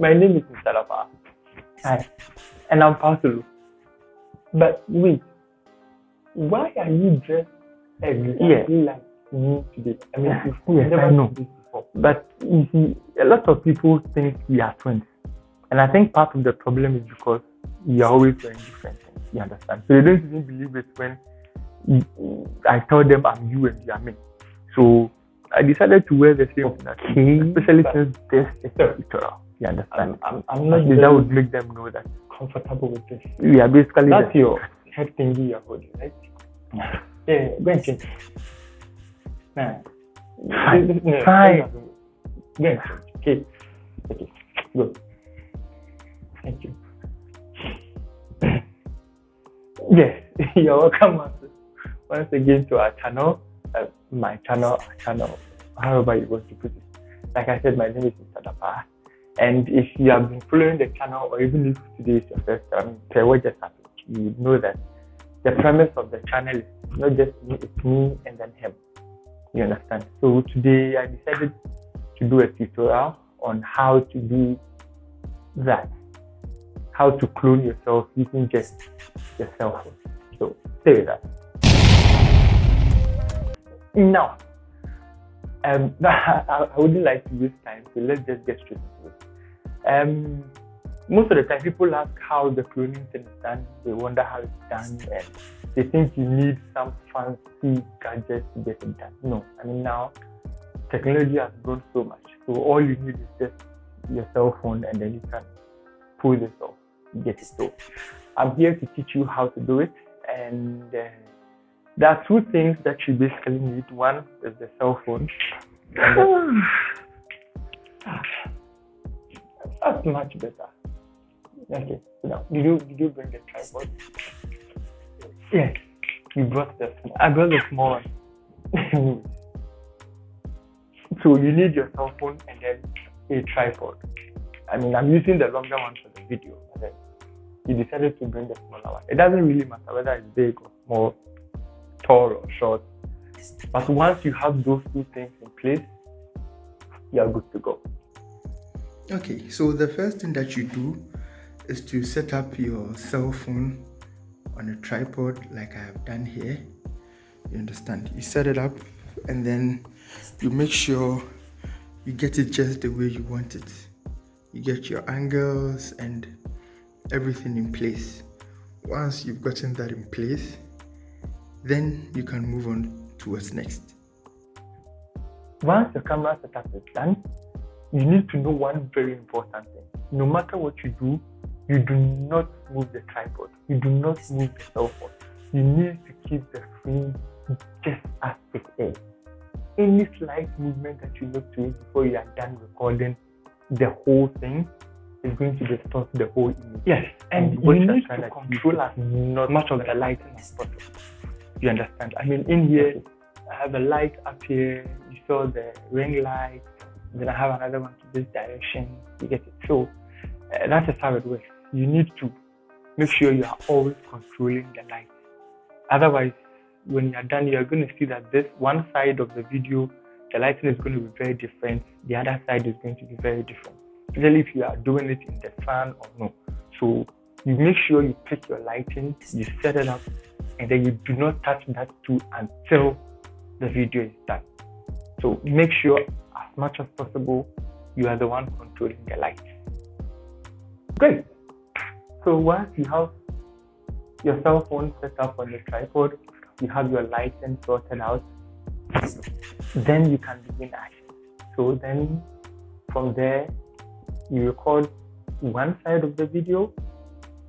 My name is Mr. Dapaah. Hi, and I'm Pasulu. But wait, why are you dressed exactly like me today? I mean, you've never seen this before. But you see, a lot of people think we are twins. And I think part of the problem is because we are always wearing different things. You understand? So they don't even believe it when I tell them I'm you and you are me. So I decided to wear the same thing, especially since this is pictorial. You understand? I'm not sure that would make them know that comfortable with this. Yeah, basically that's your head thingy you're holding, right? Yeah, go and change. Nah. Fine. Go and change. Okay, good. Thank you. Yes, you're welcome once again to our channel, my channel, our channel, however you want to put it. Like I said, my name is Mr. Dapaah. And if you have been following the channel, or even if today is your first time, what just happened, you know that the premise of the channel is not just me, it's me and then him. You understand? So today I decided to do a tutorial on how to do that. How to clone yourself using just your cell phone. So stay with us. Now, I wouldn't like to waste time, so let's just get straight into it. Most of the time, people ask how the cloning thing is done. They wonder how it's done, and they think you need some fancy gadgets to get it done. No, I mean now technology has grown so much, so all you need is just your cell phone, and then you can pull this off, get it. So I'm here to teach you how to do it, and there are two things that you basically need. One is the cell phone. That's much better. Okay, so now, did you bring the tripod? Yes, you brought I brought the small one. So you need your cell phone and then a tripod. I mean, I'm using the longer one for the video, and then you decided to bring the smaller one. It doesn't really matter whether it's big or small, tall or short. But once you have those two things in place, you're good to go. Okay, so the first thing that you do is to set up your cell phone on a tripod like I have done here. You understand? You set it up and then you make sure you get it just the way you want it. You get your angles and everything in place. Once you've gotten that in place, then you can move on to what's next. Once the camera setup is done, you need to know one very important thing. No matter what you do, you do not move the tripod. You do not move the cell phone. You need to keep the frame just as it is. Any slight movement that you make to it before you are done recording the whole thing is going to distort the whole image. Yes, and you need to control as much of the lighting as possible. You understand? I mean, in here, I have a light up here. You saw the ring light. Then I have another one to this direction. You get it? So that is how it works. You need to make sure you are always controlling the light. Otherwise, when you are done, you are going to see that this one side of the video, the lighting is going to be very different. The other side is going to be very different, especially if you are doing it in the sun or no. So you make sure you pick your lighting, you set it up, and then you do not touch that too until the video is done. So make sure as much as possible you are the one controlling the light. Great. So once you have your cell phone set up on the tripod, you have your lighting sorted out, then you can begin action. So then from there, you record one side of the video,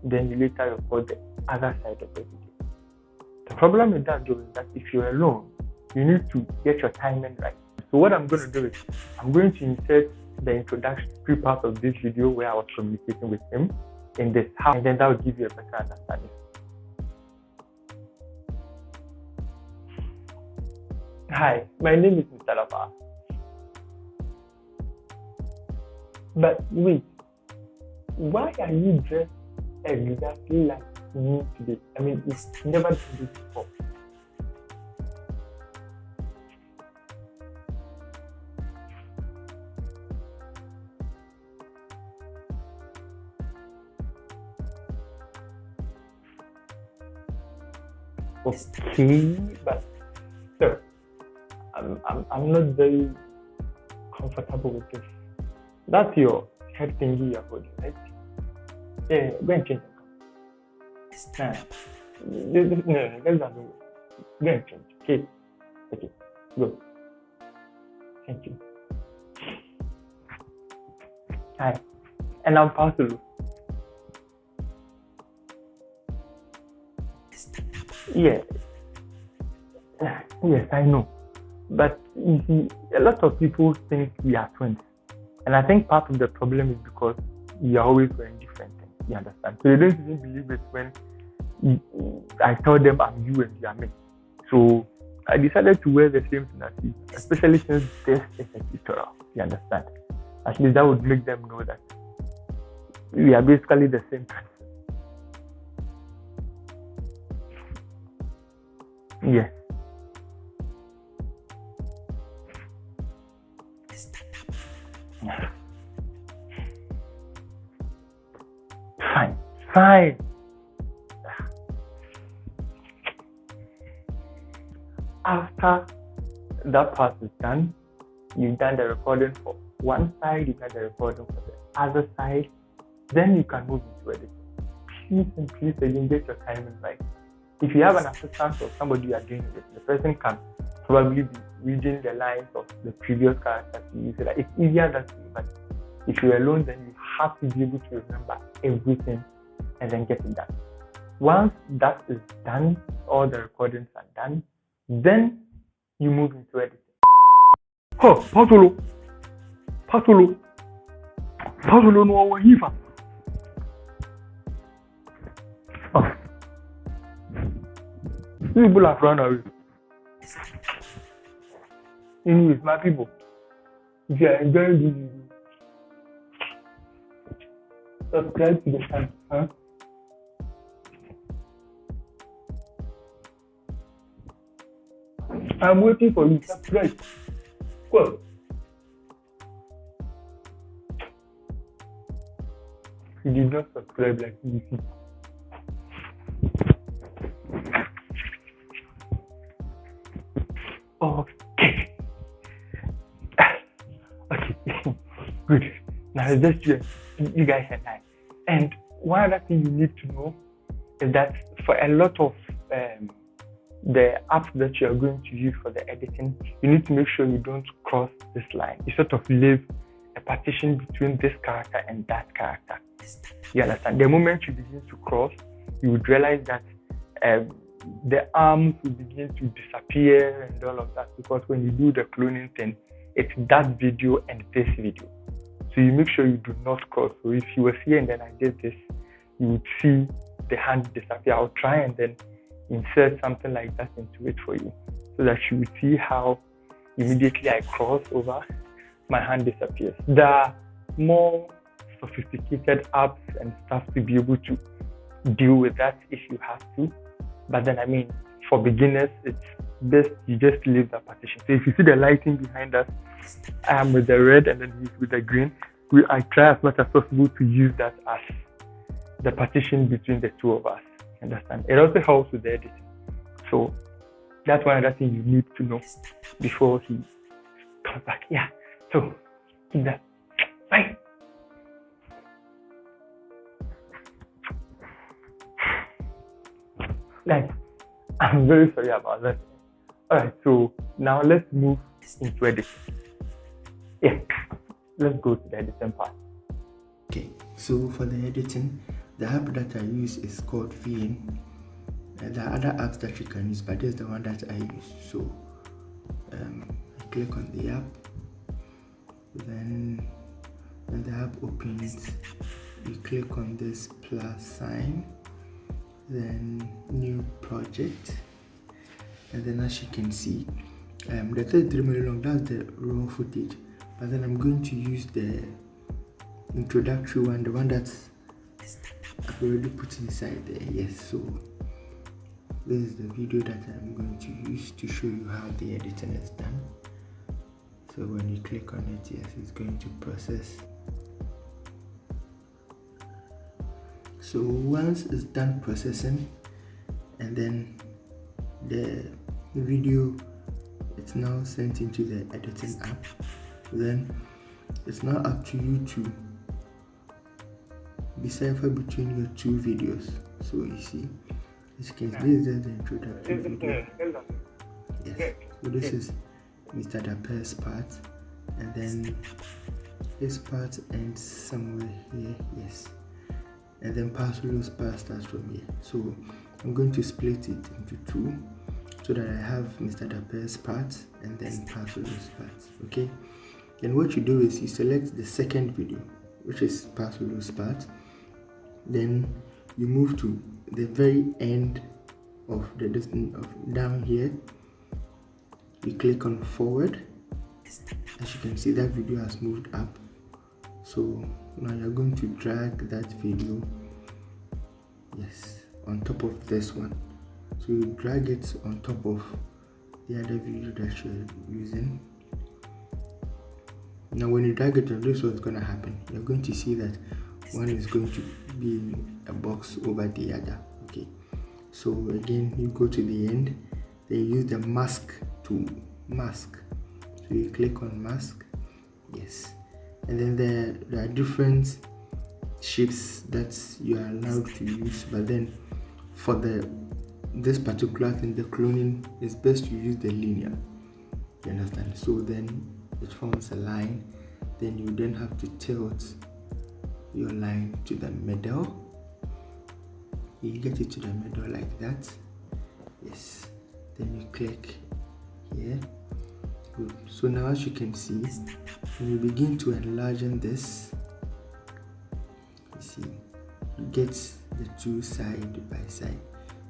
then you later record the other side of the video. The problem with that though is that if you're alone, you need to get your timing right. So what I'm going to do is, I'm going to insert the introductory part of this video where I was communicating with him in this house, and then that will give you a better understanding. Hi, my name is Mr. Dapaah. But wait, why are you dressed exactly like me today? I mean, it's never done this before. Okay, but so I'm not very comfortable with this. That's your head thingy you're holding, right? Yeah, go and change it. Nah, no, let's not do it. Go and change. Okay, okay, go. Thank you. Hi, and I'm Pasulu. Yeah, yes, I know. But you see, a lot of people think we are twins. And I think part of the problem is because we are always wearing different things. You understand? So they don't even believe it when I tell them I'm you and you are me. So I decided to wear the same thing as you, especially since this is a tutorial. You understand? At least that would make them know that we are basically the same person. Yes. Fine. Fine. After that part is done, you've done the recording for one side, you've done the recording for the other side, then you can move into editing. Please and please again get your timing right. If you have an assistant or somebody you are doing with, the person can probably be reading the lines of the previous characters you use. Like, it's easier that way, but if you're alone, then you have to be able to remember everything and then get it done. Once that is done, all the recordings are done, then you move into editing. Oh, Pasolo, no one here. Oh, people have run away. Anyways, my people, if you are enjoying this video, subscribe to the channel. Huh? I'm waiting for you. Subscribe. Go. You did not subscribe like you see. Okay. Okay. Good. Now it's just you guys and I. And one other thing you need to know is that for a lot of the apps that you are going to use for the editing, you need to make sure you don't cross this line. You sort of leave a partition between this character and that character. You understand? The moment you begin to cross, you would realize that the arms will begin to disappear and all of that, because when you do the cloning thing, it's that video and this video. So you make sure you do not cross. So if you were here and then I did this, you would see the hand disappear. I'll try and then insert something like that into it for you, so that you will see how immediately I cross over, my hand disappears. There are more sophisticated apps and stuff to be able to deal with that if you have to. But then, I mean, for beginners, it's best you just leave that partition. So if you see the lighting behind us, I am with the red and then he's with the green. I try as much as possible to use that as the partition between the two of us. Understand? It also helps with the editing. So that's one other thing you need to know before he comes back. Yeah. So keep that. Bye. Guys, I'm very sorry about that. Alright, so now let's move into editing. Yeah. Let's go to the editing part. Okay, so for the editing, the app that I use is called VN. There are other apps that you can use, but this is the one that I use. So I click on the app, then when the app opens, you click on this plus sign, then new project, and then as you can see, the 33 minute long, that's the raw footage, but then I'm going to use the introductory one, the one that's I've already put inside there. Yes, so this is the video that I'm going to use to show you how the editing is done. So when you click on it, yes, it's going to process. So once it's done processing, and then the video it's now sent into the editing app. Then it's now up to you to decipher between your two videos. So you see, as you can see, this is the introductory video. Yes, so this is Mr. Dapaah's part, and then his part ends somewhere here. Yes, and then Pasolo's part starts from here. So I'm going to split it into two so that I have Mr. Dapaah's part and then Pasolo's part. Okay, then what you do is you select the second video, which is Pasolo's part. Then you move to the very end of the distance of down here. You click on forward. As you can see, that video has moved up. So now you're going to drag that video, yes, on top of this one. So you drag it on top of the other video that you're using. Now when you drag it on, this is what's going to happen. You're going to see that one is going to be in a box over the other. Okay, so again, you go to the end, then you use the mask to mask. So you click on mask, yes, and then there are different shapes that you are allowed to use, but then for this particular thing, the cloning, is best to use the linear. You understand? So then it forms a line. Then you then have to tilt your line to the middle. You get it to the middle like that. Yes. Then you click here. Good. So now as you can see, when you begin to enlarge this, you see, you get the two side by side.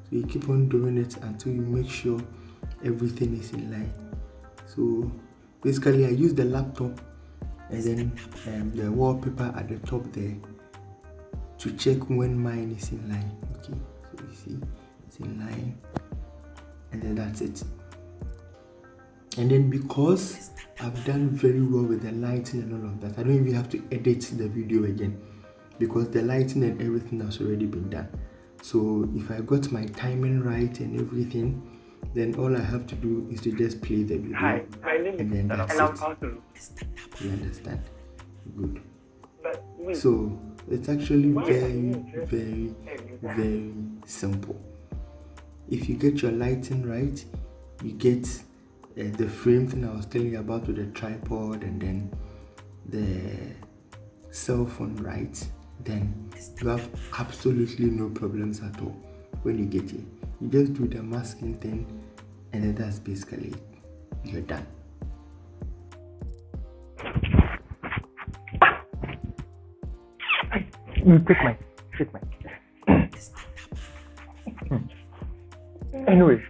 So you keep on doing it until you make sure everything is in line. So basically I use the laptop and then the wallpaper at the top there to check when mine is in line. Okay, so you see it's in line, and then that's it. And then because I've done very well with the lighting and all of that, I don't even have to edit the video again because the lighting and everything has already been done. So if I got my timing right and everything, then all I have to do is to just play the video. Hi, my name and then that's it. You understand? Good. So it's actually very, very, very simple. If you get your lighting right, you get the frame thing I was telling you about with the tripod and then the cell phone right, then you have absolutely no problems at all when you get it. You just do the masking thing and then that's basically it. You're done. You take mine. Anyway,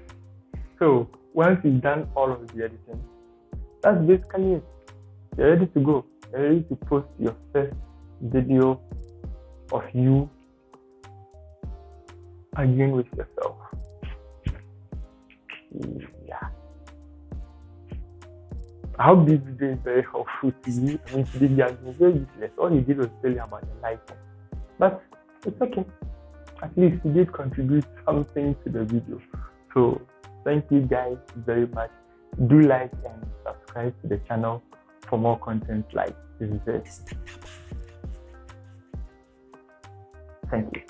so once you've done all of the editing, that's basically it. You're ready to go. You're ready to post your first video of you arguing with yourself. Yeah. I hope this video is very helpful to you. I mean, today has been very useless. All you did was tell you about the lighting. But it's okay. At least you did contribute something to the video. So thank you guys very much. Do like and subscribe to the channel for more content like this. Thank you.